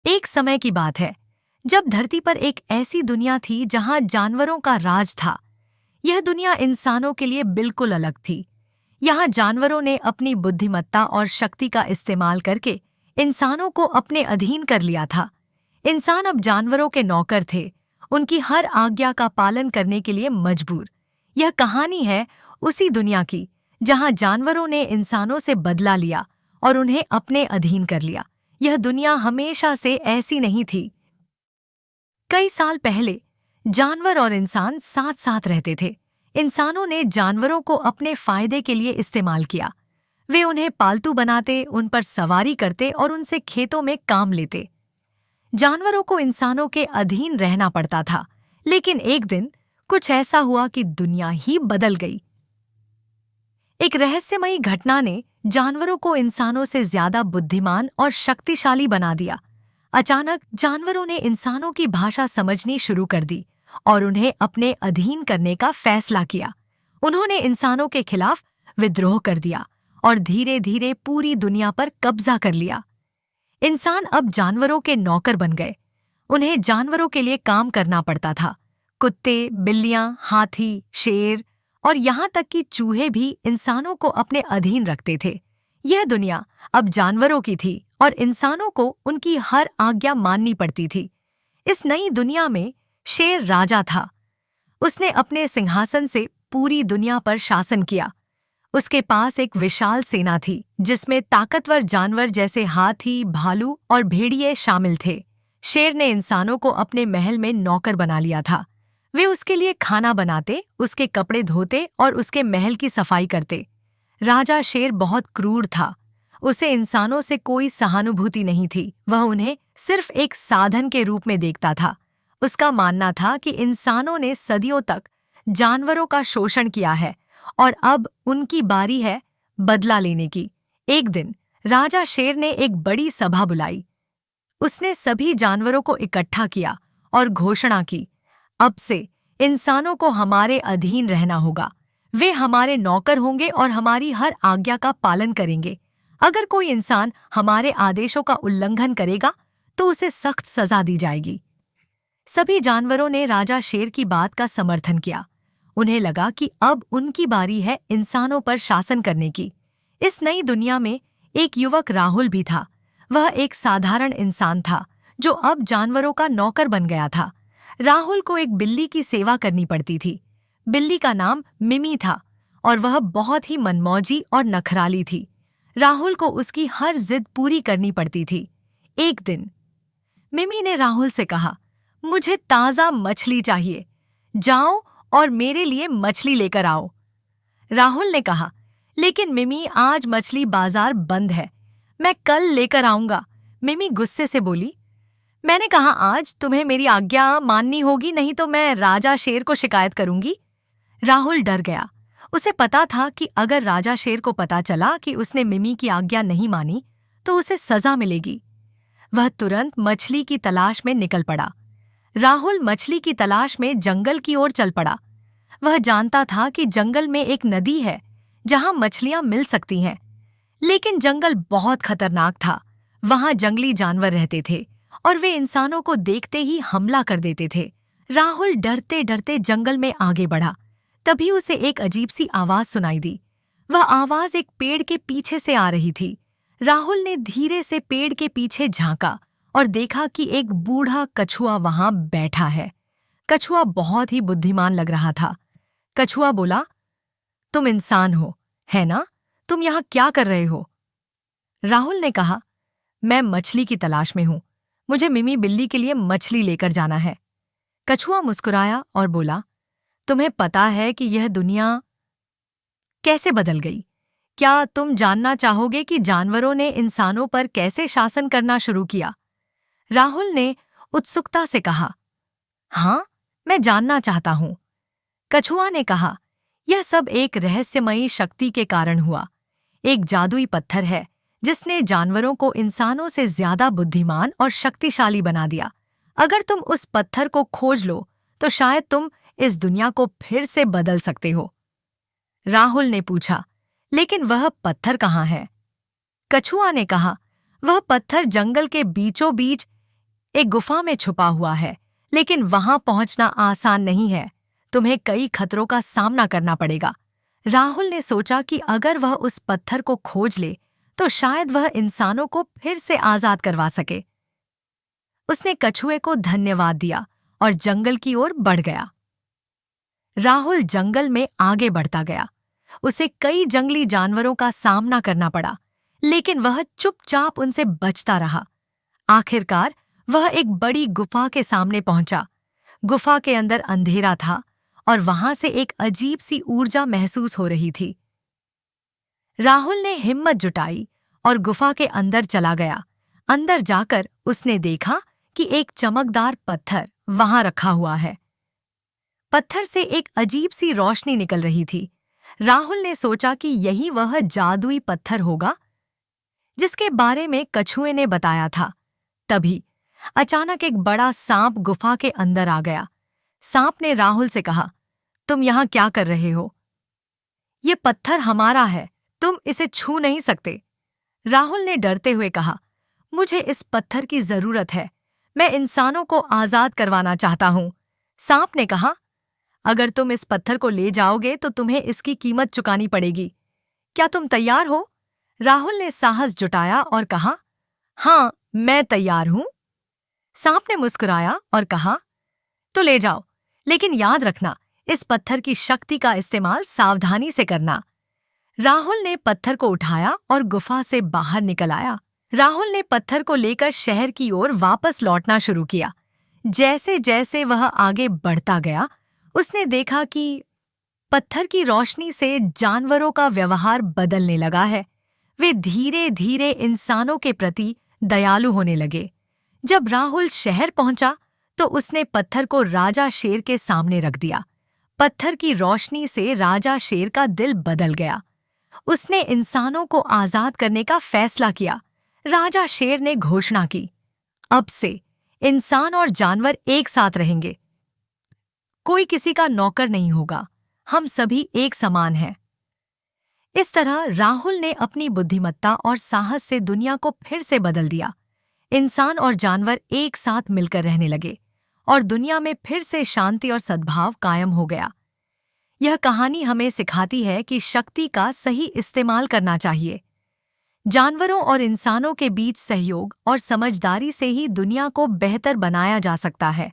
एक समय की बात है जब धरती पर एक ऐसी दुनिया थी जहां जानवरों का राज था। यह दुनिया इंसानों के लिए बिल्कुल अलग थी। यहाँ जानवरों ने अपनी बुद्धिमत्ता और शक्ति का इस्तेमाल करके इंसानों को अपने अधीन कर लिया था। इंसान अब जानवरों के नौकर थे, उनकी हर आज्ञा का पालन करने के लिए मजबूर। यह कहानी है उसी दुनिया की जहां जानवरों ने इंसानों से बदला लिया और उन्हें अपने अधीन कर लिया। यह दुनिया हमेशा से ऐसी नहीं थी। कई साल पहले जानवर और इंसान साथ साथ रहते थे। इंसानों ने जानवरों को अपने फायदे के लिए इस्तेमाल किया। वे उन्हें पालतू बनाते, उन पर सवारी करते और उनसे खेतों में काम लेते। जानवरों को इंसानों के अधीन रहना पड़ता था। लेकिन एक दिन कुछ ऐसा हुआ कि दुनिया ही बदल गई। एक रहस्यमयी घटना ने जानवरों को इंसानों से ज्यादा बुद्धिमान और शक्तिशाली बना दिया। अचानक जानवरों ने इंसानों की भाषा समझनी शुरू कर दी और उन्हें अपने अधीन करने का फैसला किया। उन्होंने इंसानों के खिलाफ विद्रोह कर दिया और धीरे धीरे पूरी दुनिया पर कब्जा कर लिया। इंसान अब जानवरों के नौकर बन गए। उन्हें जानवरों के लिए काम करना पड़ता था। कुत्ते, बिल्लियां, हाथी, शेर और यहाँ तक कि चूहे भी इंसानों को अपने अधीन रखते थे। यह दुनिया अब जानवरों की थी और इंसानों को उनकी हर आज्ञा माननी पड़ती थी। इस नई दुनिया में शेर राजा था। उसने अपने सिंहासन से पूरी दुनिया पर शासन किया। उसके पास एक विशाल सेना थी जिसमें ताकतवर जानवर जैसे हाथी, भालू और भेड़िए शामिल थे। शेर ने इंसानों को अपने महल में नौकर बना लिया था। वे उसके लिए खाना बनाते, उसके कपड़े धोते और उसके महल की सफाई करते। राजा शेर बहुत क्रूर था। उसे इंसानों से कोई सहानुभूति नहीं थी। वह उन्हें सिर्फ एक साधन के रूप में देखता था। उसका मानना था कि इंसानों ने सदियों तक जानवरों का शोषण किया है और अब उनकी बारी है बदला लेने की। एक दिन राजा शेर ने एक बड़ी सभा बुलाई। उसने सभी जानवरों को इकट्ठा किया और घोषणा की, अब से इंसानों को हमारे अधीन रहना होगा। वे हमारे नौकर होंगे और हमारी हर आज्ञा का पालन करेंगे। अगर कोई इंसान हमारे आदेशों का उल्लंघन करेगा तो उसे सख्त सजा दी जाएगी। सभी जानवरों ने राजा शेर की बात का समर्थन किया। उन्हें लगा कि अब उनकी बारी है इंसानों पर शासन करने की। इस नई दुनिया में एक युवक राहुल भी था। वह एक साधारण इंसान था जो अब जानवरों का नौकर बन गया था। राहुल को एक बिल्ली की सेवा करनी पड़ती थी। बिल्ली का नाम मिमी था और वह बहुत ही मनमौजी और नखराली थी। राहुल को उसकी हर जिद पूरी करनी पड़ती थी। एक दिन मिमी ने राहुल से कहा, मुझे ताज़ा मछली चाहिए। जाओ और मेरे लिए मछली लेकर आओ। राहुल ने कहा, लेकिन मिमी आज मछली बाजार बंद है, मैं कल लेकर आऊंगा। मिमी गुस्से से बोली, मैंने कहा आज तुम्हें मेरी आज्ञा माननी होगी, नहीं तो मैं राजा शेर को शिकायत करूंगी। राहुल डर गया। उसे पता था कि अगर राजा शेर को पता चला कि उसने मिमी की आज्ञा नहीं मानी तो उसे सजा मिलेगी। वह तुरंत मछली की तलाश में निकल पड़ा। राहुल मछली की तलाश में जंगल की ओर चल पड़ा। वह जानता था कि जंगल में एक नदी है जहां मछलियां मिल सकती हैं। लेकिन जंगल बहुत खतरनाक था। वहां जंगली जानवर रहते थे और वे इंसानों को देखते ही हमला कर देते थे। राहुल डरते डरते जंगल में आगे बढ़ा। तभी उसे एक अजीब सी आवाज सुनाई दी। वह आवाज एक पेड़ के पीछे से आ रही थी। राहुल ने धीरे से पेड़ के पीछे झांका और देखा कि एक बूढ़ा कछुआ वहां बैठा है। कछुआ बहुत ही बुद्धिमान लग रहा था। कछुआ बोला, तुम इंसान हो, है ना? तुम यहाँ क्या कर रहे हो? राहुल ने कहा, मैं मछली की तलाश में हूँ। मुझे मिमी बिल्ली के लिए मछली लेकर जाना है। कछुआ मुस्कुराया और बोला, तुम्हें पता है कि यह दुनिया कैसे बदल गई? क्या तुम जानना चाहोगे कि जानवरों ने इंसानों पर कैसे शासन करना शुरू किया? राहुल ने उत्सुकता से कहा, हाँ, मैं जानना चाहता हूँ। कछुआ ने कहा, यह सब एक रहस्यमयी शक्ति के कारण हुआ। एक जादुई पत्थर है जिसने जानवरों को इंसानों से ज्यादा बुद्धिमान और शक्तिशाली बना दिया। अगर तुम उस पत्थर को खोज लो तो शायद तुम इस दुनिया को फिर से बदल सकते हो। राहुल ने पूछा, लेकिन वह पत्थर कहाँ है? कछुआ ने कहा, वह पत्थर जंगल के बीचों बीच एक गुफा में छुपा हुआ है, लेकिन वहां पहुंचना आसान नहीं है। तुम्हें कई खतरों का सामना करना पड़ेगा। राहुल ने सोचा कि अगर वह उस पत्थर को खोज ले तो शायद वह इंसानों को फिर से आजाद करवा सके। उसने कछुए को धन्यवाद दिया और जंगल की ओर बढ़ गया। राहुल जंगल में आगे बढ़ता गया। उसे कई जंगली जानवरों का सामना करना पड़ा, लेकिन वह चुपचाप उनसे बचता रहा। आखिरकार वह एक बड़ी गुफा के सामने पहुंचा। गुफा के अंदर अंधेरा था और वहां से एक अजीब सी ऊर्जा महसूस हो रही थी। राहुल ने हिम्मत जुटाई और गुफा के अंदर चला गया। अंदर जाकर उसने देखा कि एक चमकदार पत्थर वहां रखा हुआ है। पत्थर से एक अजीब सी रोशनी निकल रही थी। राहुल ने सोचा कि यही वह जादुई पत्थर होगा जिसके बारे में कछुए ने बताया था। तभी अचानक एक बड़ा सांप गुफा के अंदर आ गया। सांप ने राहुल से कहा, तुम यहाँ क्या कर रहे हो? ये पत्थर हमारा है, तुम इसे छू नहीं सकते। राहुल ने डरते हुए कहा, मुझे इस पत्थर की जरूरत है, मैं इंसानों को आजाद करवाना चाहता हूँ। सांप ने कहा, अगर तुम इस पत्थर को ले जाओगे तो तुम्हें इसकी कीमत चुकानी पड़ेगी। क्या तुम तैयार हो? राहुल ने साहस जुटाया और कहा, हाँ, मैं तैयार हूं। सांप ने मुस्कुराया और कहा, तो ले जाओ, लेकिन याद रखना, इस पत्थर की शक्ति का इस्तेमाल सावधानी से करना। राहुल ने पत्थर को उठाया और गुफा से बाहर निकल आया। राहुल ने पत्थर को लेकर शहर की ओर वापस लौटना शुरू किया। जैसे जैसे वह आगे बढ़ता गया, उसने देखा कि पत्थर की रोशनी से जानवरों का व्यवहार बदलने लगा है। वे धीरे धीरे इंसानों के प्रति दयालु होने लगे। जब राहुल शहर पहुंचा तो उसने पत्थर को राजा शेर के सामने रख दिया। पत्थर की रोशनी से राजा शेर का दिल बदल गया। उसने इंसानों को आजाद करने का फैसला किया। राजा शेर ने घोषणा की, अब से इंसान और जानवर एक साथ रहेंगे। कोई किसी का नौकर नहीं होगा, हम सभी एक समान हैं। इस तरह राहुल ने अपनी बुद्धिमत्ता और साहस से दुनिया को फिर से बदल दिया। इंसान और जानवर एक साथ मिलकर रहने लगे और दुनिया में फिर से शांति और सद्भाव कायम हो गया। यह कहानी हमें सिखाती है कि शक्ति का सही इस्तेमाल करना चाहिए। जानवरों और इंसानों के बीच सहयोग और समझदारी से ही दुनिया को बेहतर बनाया जा सकता है।